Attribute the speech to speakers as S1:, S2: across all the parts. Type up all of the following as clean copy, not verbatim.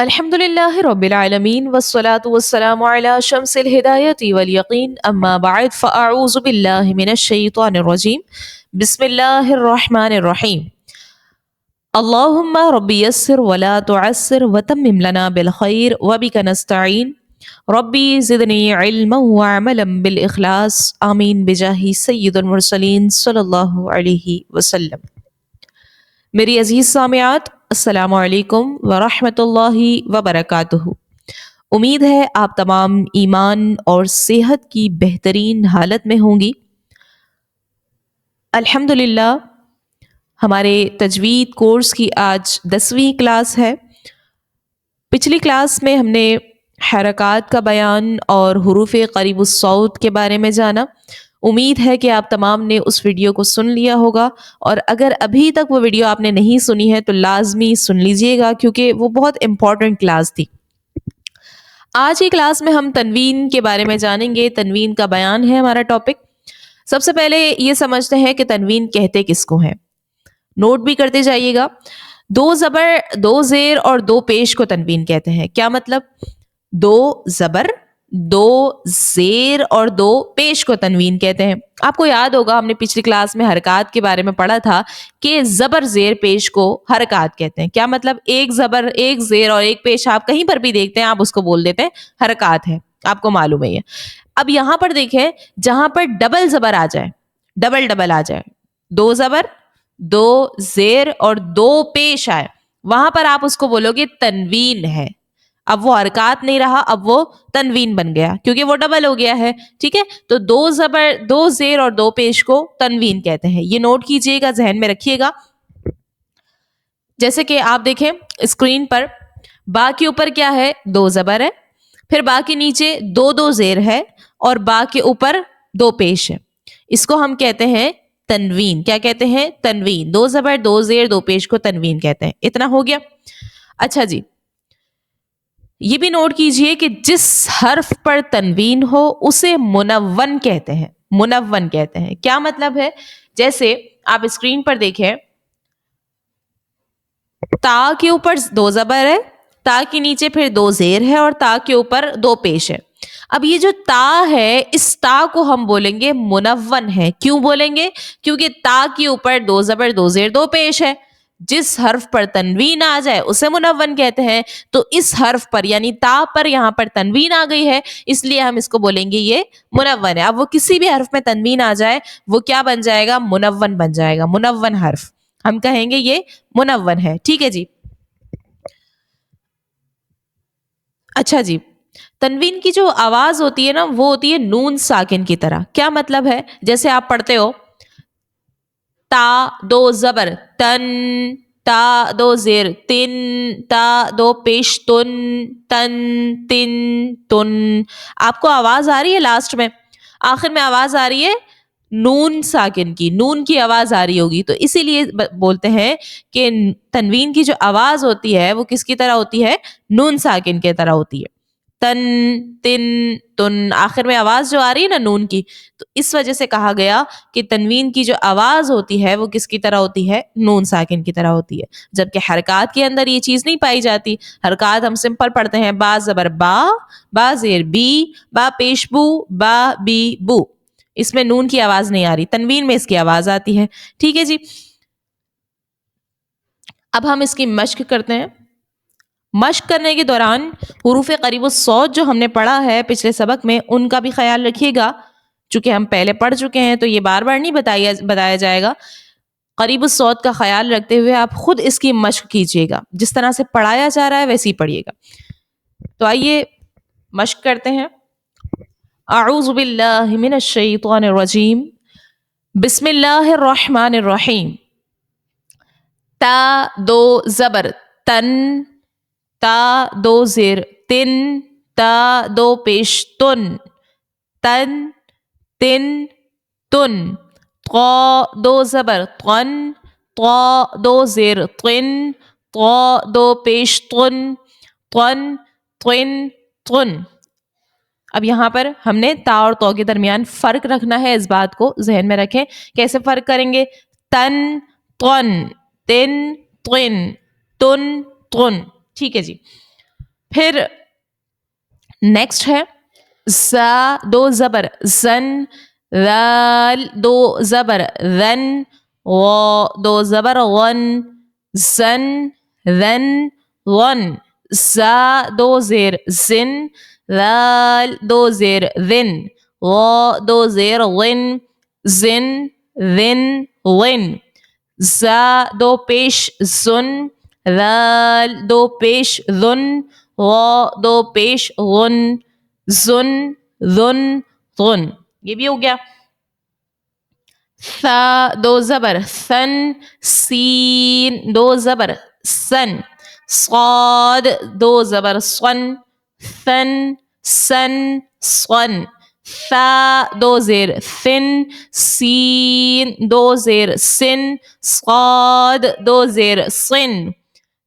S1: الحمد لله رب العالمين والصلاة والسلام على شمس الهداية واليقين أما بعد فأعوذ بالله من الشيطان الرجيم بسم الله الرحمن الرحيم اللهم رب يسر ولا تعسر وتمم لنا بالخير وبك نستعين ربي زدني علما وعملا بالإخلاص آمين بجاه سيد المرسلين صلی اللہ علیہ وسلم۔ میری عزیز سامعات، السلام علیکم ورحمۃ اللہ وبرکاتہ۔ امید ہے آپ تمام ایمان اور صحت کی بہترین حالت میں ہوں گی۔ الحمدللہ ہمارے تجوید کورس کی آج 10ویں کلاس ہے۔ پچھلی کلاس میں ہم نے حرکات کا بیان اور حروف قریب الصوت کے بارے میں جانا۔ امید ہے کہ آپ تمام نے اس ویڈیو کو سن لیا ہوگا، اور اگر ابھی تک وہ ویڈیو آپ نے نہیں سنی ہے تو لازمی سن لیجئے گا، کیونکہ وہ بہت امپورٹنٹ کلاس تھی۔ آج کی کلاس میں ہم تنوین کے بارے میں جانیں گے۔ تنوین کا بیان ہے ہمارا ٹاپک۔ سب سے پہلے یہ سمجھتے ہیں کہ تنوین کہتے کس کو ہیں، نوٹ بھی کرتے جائیے گا۔ دو زبر، دو زیر اور دو پیش کو تنوین کہتے ہیں۔ کیا مطلب؟ دو زبر، دو زیر اور دو پیش کو تنوین کہتے ہیں۔ آپ کو یاد ہوگا ہم نے پچھلی کلاس میں حرکات کے بارے میں پڑھا تھا کہ زبر زیر پیش کو حرکات کہتے ہیں۔ کیا مطلب؟ ایک زبر، ایک زیر اور ایک پیش آپ کہیں پر بھی دیکھتے ہیں، آپ اس کو بول دیتے ہیں حرکات ہے۔ آپ کو معلوم ہے یہ۔ اب یہاں پر دیکھیں، جہاں پر ڈبل زبر آ جائے، ڈبل ڈبل آ جائے، دو زبر، دو زیر اور دو پیش آئے، وہاں پر آپ اس کو بولو گے تنوین ہے۔ اب وہ حرکات نہیں رہا، اب وہ تنوین بن گیا، کیونکہ وہ ڈبل ہو گیا ہے۔ ٹھیک ہے، تو دو زبر، دو زیر اور دو پیش کو تنوین کہتے ہیں۔ یہ نوٹ کیجئے گا، ذہن میں رکھیے گا۔ جیسے کہ آپ دیکھیں اسکرین پر، با کے اوپر کیا ہے؟ دو زبر ہے، پھر با کے نیچے دو دو زیر ہے، اور با کے اوپر دو پیش ہے۔ اس کو ہم کہتے ہیں تنوین۔ کیا کہتے ہیں؟ تنوین۔ دو زبر، دو زیر، دو پیش کو تنوین کہتے ہیں۔ اتنا ہو گیا۔ اچھا جی، یہ بھی نوٹ کیجئے کہ جس حرف پر تنوین ہو اسے منون کہتے ہیں۔ منون کہتے ہیں۔ کیا مطلب ہے؟ جیسے آپ اسکرین پر دیکھیں، تا کے اوپر دو زبر ہے، تا کے نیچے پھر دو زیر ہے، اور تا کے اوپر دو پیش ہے۔ اب یہ جو تا ہے، اس تا کو ہم بولیں گے منون ہے۔ کیوں بولیں گے؟ کیونکہ تا کے اوپر دو زبر، دو زیر، دو پیش ہے۔ جس حرف پر تنوین آ جائے اسے منون کہتے ہیں۔ تو اس حرف پر یعنی تا پر یہاں پر تنوین آ گئی ہے، اس لیے ہم اس کو بولیں گے یہ منون ہے۔ اب وہ کسی بھی حرف میں تنوین آ جائے، وہ کیا بن جائے گا؟ منون بن جائے گا۔ منون حرف ہم کہیں گے یہ منون ہے۔ ٹھیک ہے جی۔ اچھا جی، تنوین کی جو آواز ہوتی ہے نا، وہ ہوتی ہے نون ساکن کی طرح۔ کیا مطلب ہے؟ جیسے آپ پڑھتے ہو تا دو زبر تن، تا دو زیر تن، تا دو پیش تن، تن تن تن۔ آپ کو آواز آ رہی ہے لاسٹ میں، آخر میں آواز آ رہی ہے نون ساکن کی، نون کی آواز آ رہی ہوگی۔ تو اسی لیے بولتے ہیں کہ تنوین کی جو آواز ہوتی ہے وہ کس کی طرح ہوتی ہے؟ نون ساکن کی طرح ہوتی ہے۔ تن تن تن، آخر میں آواز جو آ رہی ہے نا نون کی، تو اس وجہ سے کہا گیا کہ تنوین کی جو آواز ہوتی ہے وہ کس کی طرح ہوتی ہے؟ نون ساکن کی طرح ہوتی ہے۔ جبکہ حرکات کے اندر یہ چیز نہیں پائی جاتی۔ حرکات ہم سمپل پڑھتے ہیں، با زبر با، با زیر بی، با پیش بو، با بی بو۔ اس میں نون کی آواز نہیں آ رہی، تنوین میں اس کی آواز آتی ہے۔ ٹھیک ہے جی۔ اب ہم اس کی مشق کرتے ہیں۔ مشق کرنے کے دوران حروف قریب الصوت جو ہم نے پڑھا ہے پچھلے سبق میں، ان کا بھی خیال رکھیے گا۔ چونکہ ہم پہلے پڑھ چکے ہیں تو یہ بار بار نہیں بتایا جائے گا۔ قریب الصوت کا خیال رکھتے ہوئے آپ خود اس کی مشق کیجئے گا، جس طرح سے پڑھایا جا رہا ہے ویسے ہی پڑھیے گا۔ تو آئیے مشق کرتے ہیں۔ اعوذ باللہ من الشیطان الرجیم، بسم اللہ الرحمن الرحیم۔ تا دو زبر تن، تا دو زیر تن، تا دو پیش تن، تن تن تن۔ طا دو زبر طن، طا دو زیر طن، طا دو پیش طن، طن طن طن۔ اب یہاں پر ہم نے تا اور تو کے درمیان فرق رکھنا ہے، اس بات کو ذہن میں رکھیں۔ کیسے فرق کریں گے؟ تن طن، تن طن، تن طن۔ ٹھیک ہے جی۔ پھر نیکسٹ ہے زا دو زبر زن، ذال دو زبر ذن، غا دو زبر غن، زن ذن غن، زا دو زیر زن، ذال دو زیر ذن، غا دو زیر غن، زن ذن غن، زا دو پیش زن، ذال دو پیش ذن، غا دو پیش غن، زن ذن غن. یہ بھی ہو گیا. ثا دو زبر ثن، سین دو زبر سن، صاد دو زبر صن، ثن سن صن، ثا دو زیر ثن، سین دو زیر سن، صاد دو زیر صن،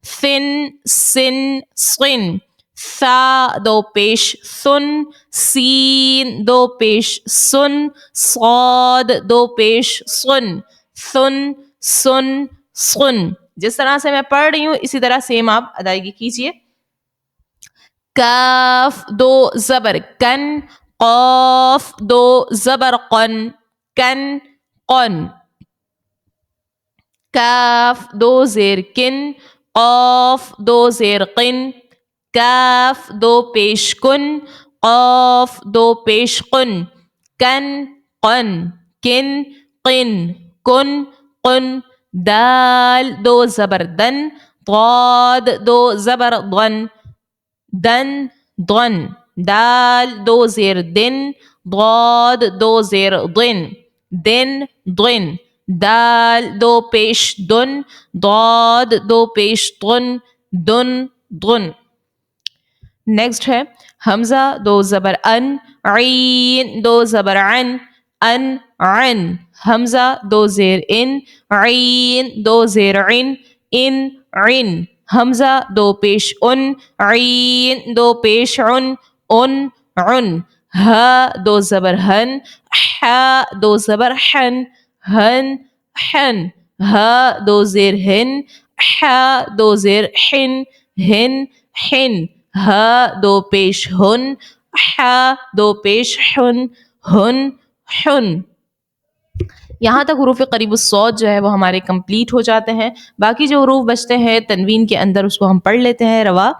S1: ثن سن صن، ثا دو پیش ثن، سین دو پیش سن، صاد دو پیش صن، ثن سن صن. جس طرح سے میں پڑھ رہی ہوں اسی طرح سیم آپ ادائیگی کیجئے. کاف دو زبر کن، قاف دو زبر قن، کن قن، کاف دو زیر کن، قاف دو زیر قن، کاف دو پیش کن، قاف دو پیش قن، کن قن، کن قن، کن قن، دال دو زبر دن، ضاد دو زبر ضن، دن ضن، دال دو زیر دن، ضاد دو زیر ضن، دن ضن، دال دو پیش دن، ضاد دو پیش ضن، دن ضن. نیکسٹ ہے حمزہ دو زبر ان، عین دو زبر عن، ان عن، حمزہ دو زیر ان، عین دو زیر عن، ان عن، حمزہ دو پیش ان، عین دو پیش عن، ان عن، ہا دو زبر ہن، حا دو زبر حن، ہن حن، ہا دو زیر ہن، حا دو زیر حن، ہن حن، ہا دو پیش ہن، حا دو پیش حن، ہن حن. یہاں تک حروف قریب الصوت جو ہے وہ ہمارے کمپلیٹ ہو جاتے ہیں. باقی جو حروف بچتے ہیں تنوین کے اندر اس کو ہم پڑھ لیتے ہیں روا.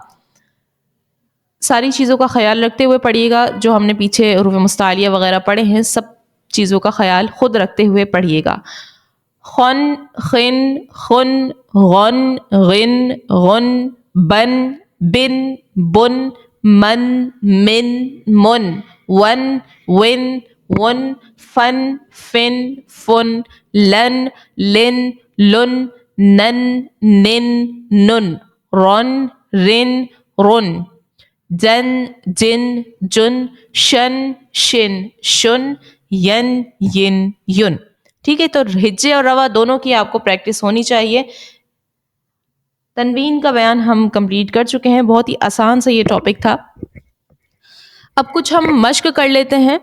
S1: ساری چیزوں کا خیال رکھتے ہوئے پڑھیے گا. جو ہم نے پیچھے حروف مستعلیہ وغیرہ پڑھے ہیں سب چیزوں کا خیال خود رکھتے ہوئے پڑھیے گا. خن خن خن، غن غن غن، بن بن بن، من من من، ون ون ون، فن فن فن، لن لن لن، نن نن نن، رن رن رن، جن جن جن، شن شن شن، ین ین ین. ٹھیک ہے. تو ہجے اور روا دونوں کی آپ کو پریکٹس ہونی چاہیے. تنوین کا بیان ہم کمپلیٹ کر چکے ہیں. بہت ہی آسان سے یہ ٹاپک تھا. اب کچھ ہم مشق کر لیتے ہیں.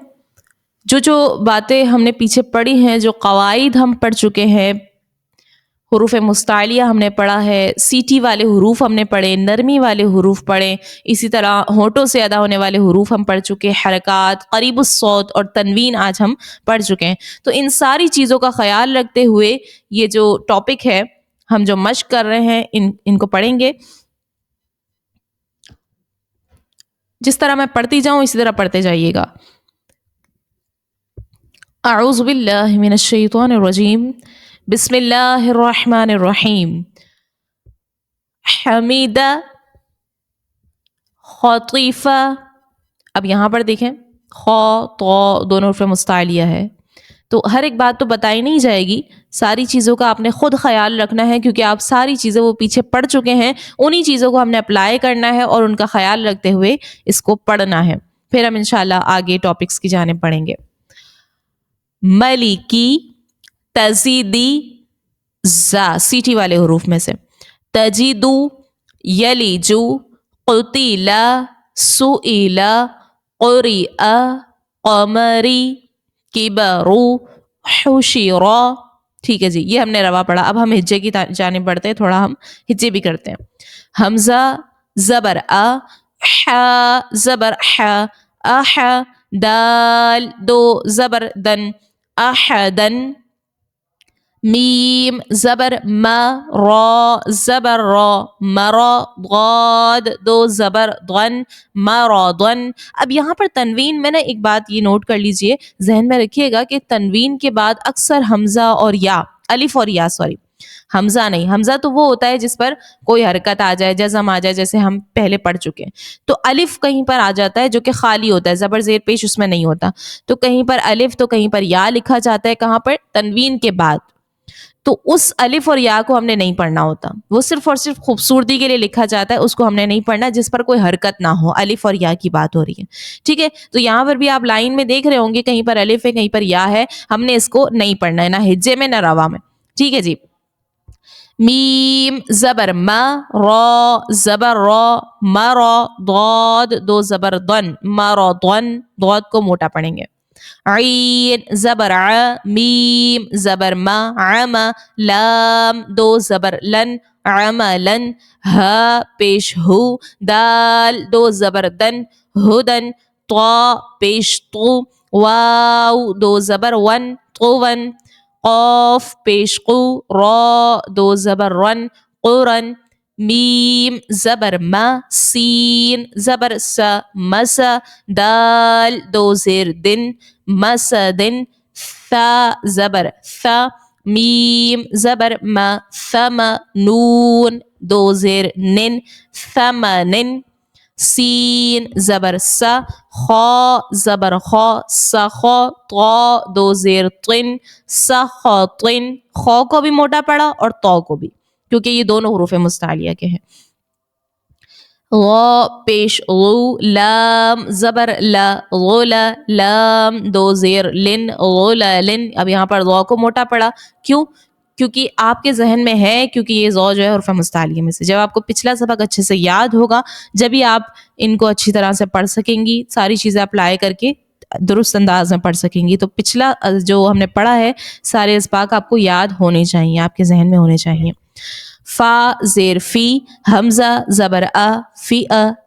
S1: جو باتیں ہم نے پیچھے پڑھی ہیں، جو قواعد ہم پڑھ چکے ہیں، حروف مستعلیہ ہم نے پڑھا ہے، سیٹی والے حروف ہم نے پڑھے، نرمی والے حروف پڑھے، اسی طرح ہونٹوں سے ادا ہونے والے حروف ہم پڑھ چکے، حرکات، قریب الصوت اور تنوین آج ہم پڑھ چکے ہیں. تو ان ساری چیزوں کا خیال رکھتے ہوئے یہ جو ٹاپک ہے ہم جو مشق کر رہے ہیں ان کو پڑھیں گے. جس طرح میں پڑھتی جاؤں اسی طرح پڑھتے جائیے گا. اعوذ باللہ من الشیطان الرجیم، بسم اللہ الرحمن الرحیم. حمیدہ، خطیفہ. اب یہاں پر دیکھیں خا تو دونوں حروف مستعلیہ ہے، تو ہر ایک بات تو بتائی نہیں جائے گی. ساری چیزوں کا آپ نے خود خیال رکھنا ہے کیونکہ آپ ساری چیزیں وہ پیچھے پڑھ چکے ہیں. انہی چیزوں کو ہم نے اپلائی کرنا ہے اور ان کا خیال رکھتے ہوئے اس کو پڑھنا ہے. پھر ہم انشاءاللہ آگے ٹاپکس کی جانب پڑھیں گے. ملکی، تزیدی، زا سیٹی والے حروف میں سے، تجیدو، یلیجو، قتیلا، سئیلا، قریئا، قمری، کبرو، حشیرا. ٹھیک ہے جی، یہ ہم نے روا پڑھا. اب ہم ہجے کی جانب بڑھتے ہیں. تھوڑا ہم ہجے بھی کرتے ہیں. حمزہ زبر آ، ح زبر ح اح دال دو زبر دن احدن میم زبر ما را زبر را مرا ضاد دو زبر ضن مرضن. اب یہاں پر تنوین میں نا ایک بات یہ نوٹ کر لیجئے، ذہن میں رکھیے گا کہ تنوین کے بعد اکثر حمزہ اور یا، الف اور یا سوری، حمزہ نہیں، حمزہ تو وہ ہوتا ہے جس پر کوئی حرکت آ جائے، جزم آ جائے، جیسے ہم پہلے پڑھ چکے ہیں. تو الف کہیں پر آ جاتا ہے جو کہ خالی ہوتا ہے، زبر زیر پیش اس میں نہیں ہوتا، تو کہیں پر الف تو کہیں پر یا لکھا جاتا ہے، کہاں پر؟ تنوین کے بعد. تو اس الف اور یا کو ہم نے نہیں پڑھنا ہوتا، وہ صرف اور صرف خوبصورتی کے لیے لکھا جاتا ہے، اس کو ہم نے نہیں پڑھنا جس پر کوئی حرکت نہ ہو. الف اور یا کی بات ہو رہی ہے، ٹھیک ہے. تو یہاں پر بھی آپ لائن میں دیکھ رہے ہوں گے کہیں پر الف ہے کہیں پر یا ہے، ہم نے اس کو نہیں پڑھنا ہے، نہ ہجے میں نہ روا میں. ٹھیک ہے جی. میم زبر ما را زبر را مرا ضاد دو زبر ضن مرضن، ضاد کو موٹا پڑھیں گے. عین زبر ع میم زبر ما عم لام دو زبر لن عملن ہ پیش ہو دال دو زبر دن ہدن طا پیش تو واو دو زبر ون طون قاف پیش قو را دو زبر رن قرن میم زبر ما سین زبر س مس دال دو زیر دن مسدن ثا زبر ثا میم زبر ما ثم نون دو زیر نن ثمنن سین زبر سا خا زبر خا سخا طا دو زیر طن سخطن، خا کو بھی موٹا پڑا اور طا کو بھی، کیونکہ یہ دونوں حروف مستعلیہ کے ہیں. غا پیش غو لام زبر لا غلا لام دو زیر لن غللن. اب یہاں پر غا کو موٹا پڑا، کیوں؟ کیونکہ آپ کے ذہن میں ہے، کیونکہ یہ ذو جو ہے حروف مستعلیہ میں سے، جب آپ کو پچھلا سبق اچھے سے یاد ہوگا جبھی آپ ان کو اچھی طرح سے پڑھ سکیں گی، ساری چیزیں اپلائی کر کے درست انداز میں پڑھ سکیں گی. تو پچھلا جو ہم نے پڑھا ہے سارے اسباق آپ کو یاد ہونے چاہیے، آپ کے ذہن میں ہونے چاہیے. فا زیر فی حمزہ زبر ا فی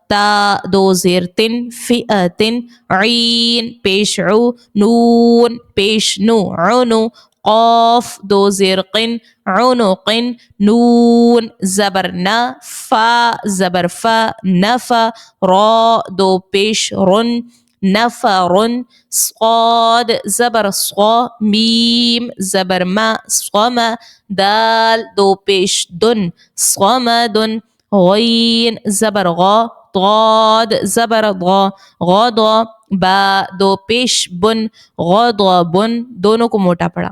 S1: تا دو زیر تن فی تن عین پیش عو نون پیش نو عنو قاف دو زیر قن عنقن نون زبر نا فا زبر فا نفا را دو پیش رن نفرن صاد زبر صا میم زبر ما صما دال دو پیش دن صمدن غین زبر غا ضاد زبر ضا غضا با دو پیش بن غضبن، دونوں کو موٹا پڑا.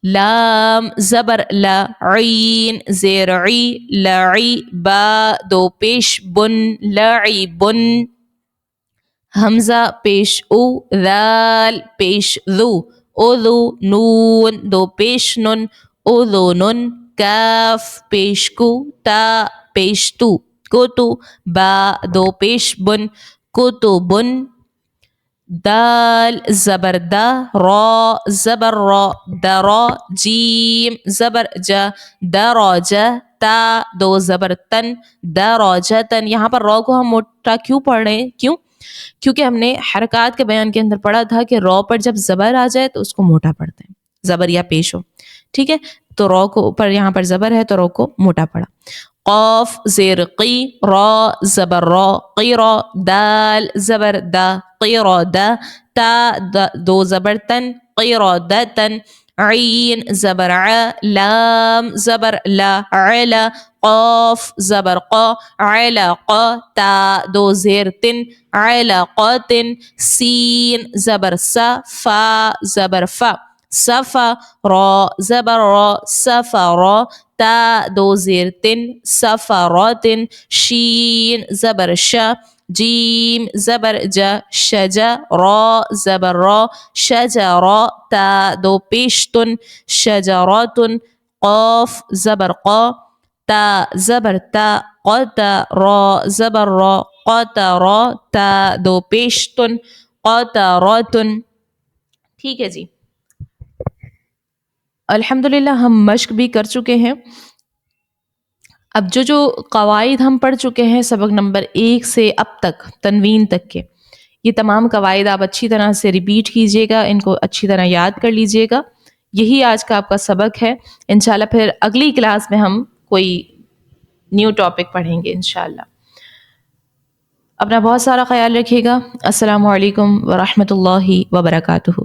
S1: لام زبر لا عین زیر عی لعی با دو پیش بن لعبن حمزہ پیش او ذال پیش ذو اذو نون دو پیش نن اذنن کاف پیش کو تا پیش تو کتو با دو پیش بن کتبن دال زبر دا را زبر را درا جیم زبر جا دراجہ تا دو زبر تن دراجتن. یہاں پر را کو ہم موٹا کیوں پڑھ رہے ہیں؟ کیوں؟ کیونکہ ہم نے حرکات کے بیان کے اندر پڑھا تھا کہ را پر جب زبر آ جائے تو اس کو موٹا پڑھتے ہیں، زبر یا پیش ہو، ٹھیک ہے. تو را کو اوپر یہاں پر زبر ہے تو را کو موٹا پڑھا. قاف زیر قی را زبر را قیرا دال زبر دا قیرا دا تا دو زبر تن قیرا دتن عین زبر ع لام زبر لا علا قاف زبر قا علقا تا دو زیر تن علقاتن سین زبر سا فا زبر فا صفا را زبر را سفرا تا دو زیر تن سفرات شین زبر شا جیم زبر جا شجا را زبر را شجرا تا دو پیشتن شجراتن قاف زبر قا تا زبر تا قتا را زبر را قطرا تا دو پیشتن قطراتن. ٹھیک ہے جی. الحمدللہ ہم مشق بھی کر چکے ہیں. اب جو قواعد ہم پڑھ چکے ہیں سبق نمبر 1 سے اب تک تنوین تک کے، یہ تمام قواعد آپ اچھی طرح سے ریپیٹ کیجئے گا، ان کو اچھی طرح یاد کر لیجئے گا. یہی آج کا آپ کا سبق ہے. انشاءاللہ پھر اگلی کلاس میں ہم کوئی نیو ٹاپک پڑھیں گے انشاءاللہ. اپنا بہت سارا خیال رکھیے گا. السلام علیکم ورحمۃ اللہ وبرکاتہ.